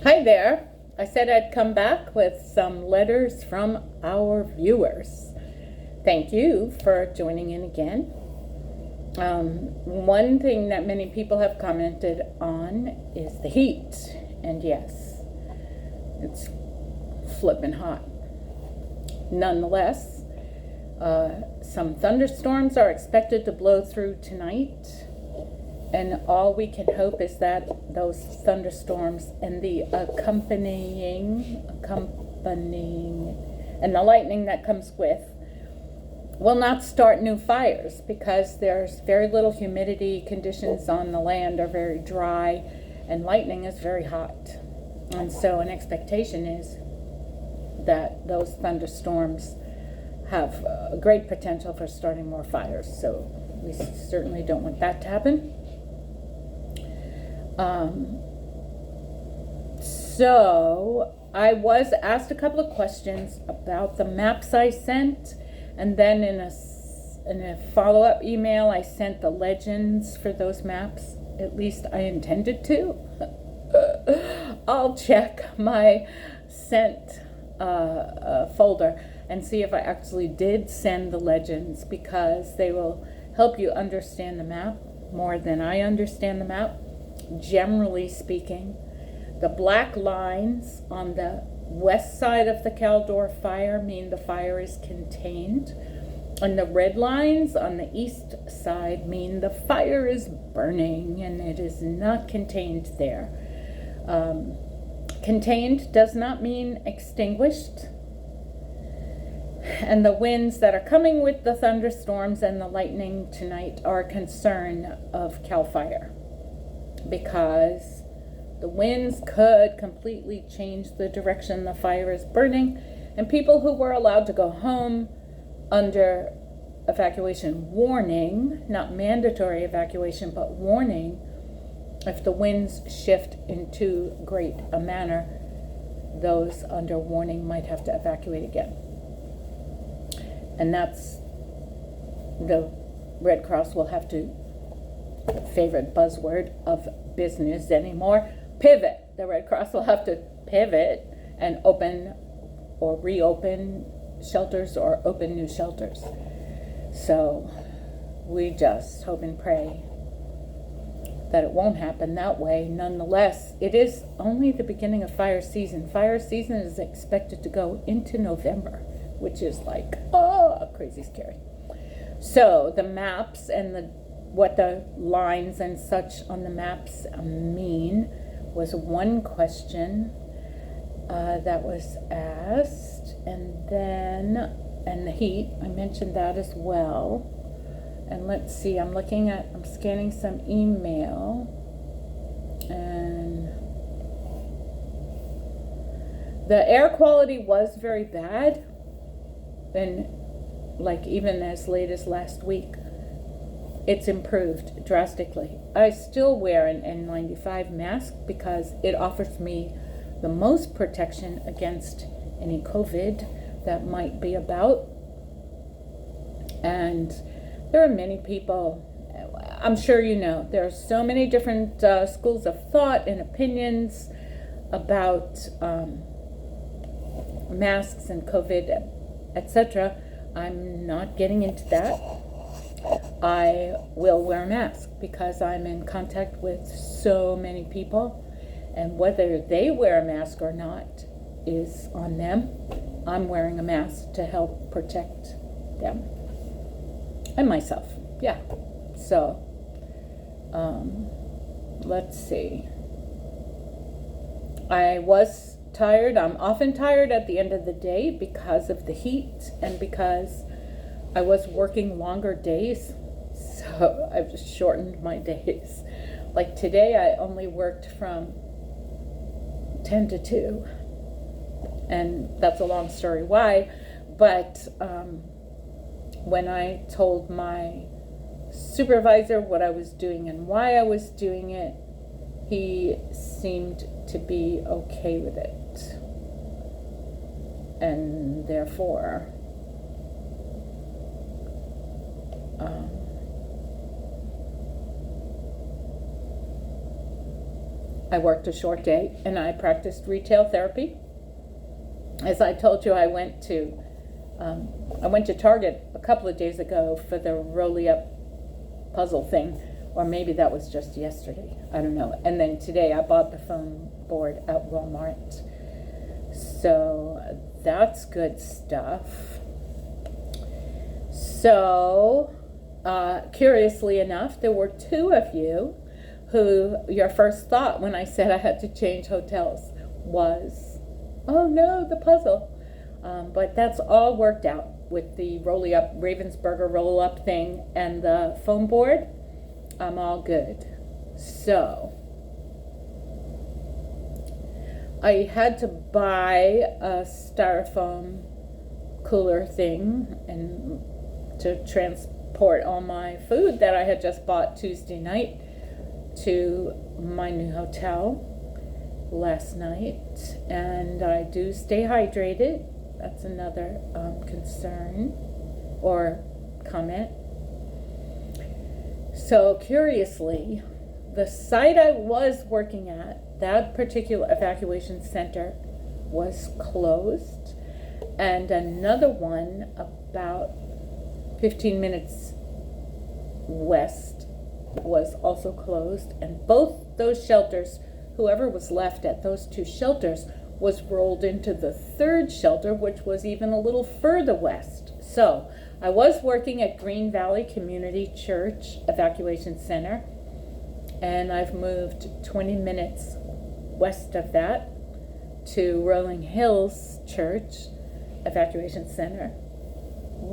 Hi there. I said I'd come back with some letters from our viewers. Thank you for joining in again. One thing that many people have commented on is the heat. And yes, it's flippin' hot. Nonetheless, some thunderstorms are expected to blow through tonight. And all we can hope is that those thunderstorms and the accompanying, and the lightning that comes with will not start new fires, because there's very little humidity, conditions on the land are very dry, and lightning is very hot. And so an expectation is that those thunderstorms have a great potential for starting more fires. So we certainly don't want that to happen. So I was asked a couple of questions about the maps I sent, and then in a follow-up email I sent the legends for those maps. At least I intended to. I'll check my sent folder and see if I actually did send the legends, because they will help you understand the map more than I understand the map. Generally speaking, the black lines on the west side of the Caldor fire mean the fire is contained, and the red lines on the east side mean the fire is burning and it is not contained there. Contained does not mean extinguished. And the winds that are coming with the thunderstorms and the lightning tonight are a concern of CAL FIRE, because the winds could completely change the direction the fire is burning, and people who were allowed to go home under evacuation warning, not mandatory evacuation, but warning, if the winds shift in too great a manner, those under warning might have to evacuate again. And that's the Red Cross will have to, favorite buzzword of business anymore, pivot. The Red Cross will have to pivot and open or reopen shelters or open new shelters. So we just hope and pray that it won't happen that way. Nonetheless, it is only the beginning of fire season. Fire season is expected to go into November, which is like, crazy scary. So the maps and what the lines and such on the maps mean was one question that was asked. And the heat, I mentioned that as well. And let's see, I'm scanning some email, and the air quality was very bad, and like even as late as last week. It's improved drastically. I still wear an N95 mask because it offers me the most protection against any COVID that might be about. And there are many people, I'm sure you know, there are so many different schools of thought and opinions about masks and COVID, etc. I'm not getting into that. I will wear a mask because I'm in contact with so many people, and whether they wear a mask or not is on them. I'm wearing a mask to help protect them and myself. Yeah. So let's see. I was tired. I'm often tired at the end of the day because of the heat and because I was working longer days, so I've just shortened my days. Like today, I only worked from 10 to 2, and that's a long story why, but when I told my supervisor what I was doing and why I was doing it, he seemed to be okay with it, and therefore I worked a short day and I practiced retail therapy. As I told you, I went to Target a couple of days ago for the Rolly Up puzzle thing, or maybe that was just yesterday. I don't know. And then today I bought the foam board at Walmart. So that's good stuff. So, curiously enough, there were two of you who your first thought when I said I had to change hotels was, oh no, the puzzle. But that's all worked out with the Rolly Up, Ravensburger roll up thing and the foam board. I'm all good. So, I had to buy a styrofoam cooler thing and to transport all my food that I had just bought Tuesday night to my new hotel last night. And I do stay hydrated. That's another concern or comment. So curiously, the site I was working at, that particular evacuation center, was closed, and another one about 15 minutes west was also closed, and both those shelters, whoever was left at those two shelters was rolled into the third shelter, which was even a little further west. So I was working at Green Valley Community Church Evacuation Center, and I've moved 20 minutes west of that to Rolling Hills Church Evacuation Center.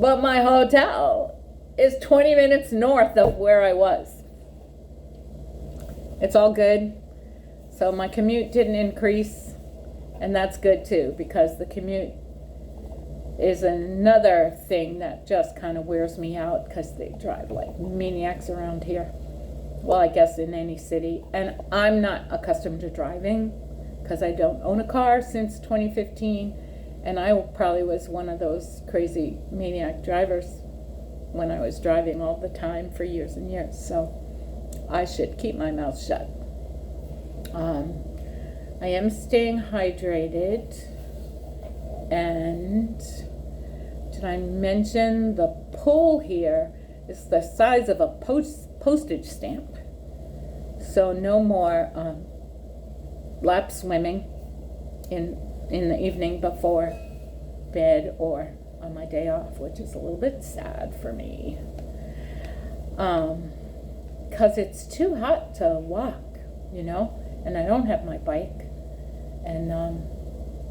But my hotel is 20 minutes north of where I was. It's all good. So my commute didn't increase, and that's good too, because the commute is another thing that just kind of wears me out, because they drive like maniacs around here. Well, I guess in any city. And I'm not accustomed to driving because I don't own a car since 2015. And I probably was one of those crazy maniac drivers when I was driving all the time for years and years. So I should keep my mouth shut. I am staying hydrated. And did I mention the pool here is the size of a postage stamp? So no more lap swimming in the evening before bed or on my day off, which is a little bit sad for me. Because it's too hot to walk, and I don't have my bike. And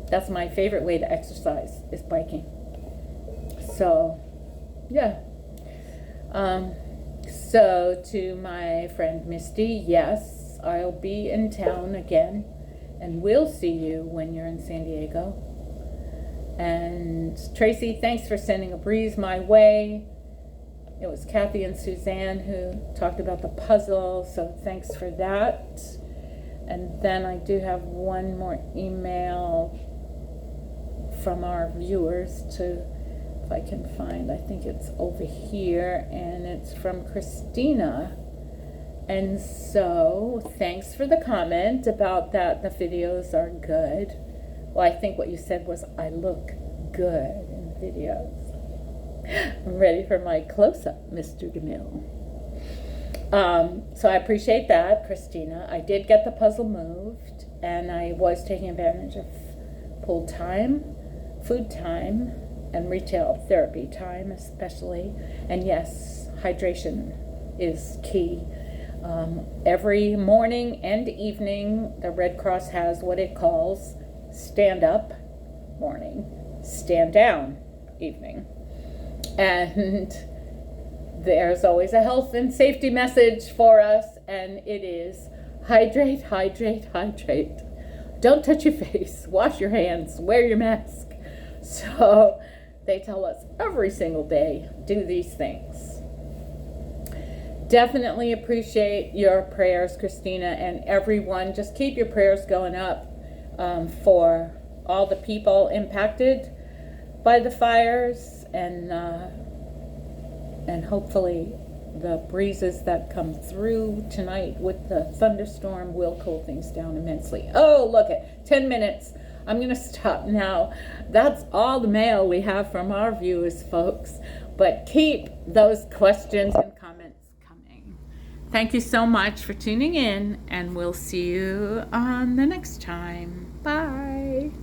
that's my favorite way to exercise, is biking. So, yeah. So to my friend Misty, yes, I'll be in town again, and we'll see you when you're in San Diego. And Tracy, thanks for sending a breeze my way. It was Kathy and Suzanne who talked about the puzzle, so thanks for that. And then I do have one more email from our viewers to, if I can find, I think it's over here, and it's from Christina. And so thanks for the comment about that the videos are good. Well, I think what you said was I look good in videos. I'm ready for my close-up, Mr. DeMille. So I appreciate that, Christina. I did get the puzzle moved, and I was taking advantage of pool time, food time, and retail therapy time especially. And yes, hydration is key. Every morning and evening, the Red Cross has what it calls stand up morning, stand down evening. And there's always a health and safety message for us, and it is hydrate, hydrate, hydrate. Don't touch your face, wash your hands, wear your mask. So they tell us every single day, do these things. Definitely appreciate your prayers, Christina, and everyone. Just keep your prayers going up for all the people impacted by the fires, and hopefully the breezes that come through tonight with the thunderstorm will cool things down immensely. Oh, look at 10 minutes. I'm going to stop now. That's all the mail we have from our viewers, folks. But keep those questions and comments coming. Thank you so much for tuning in, and we'll see you on the next time. Bye.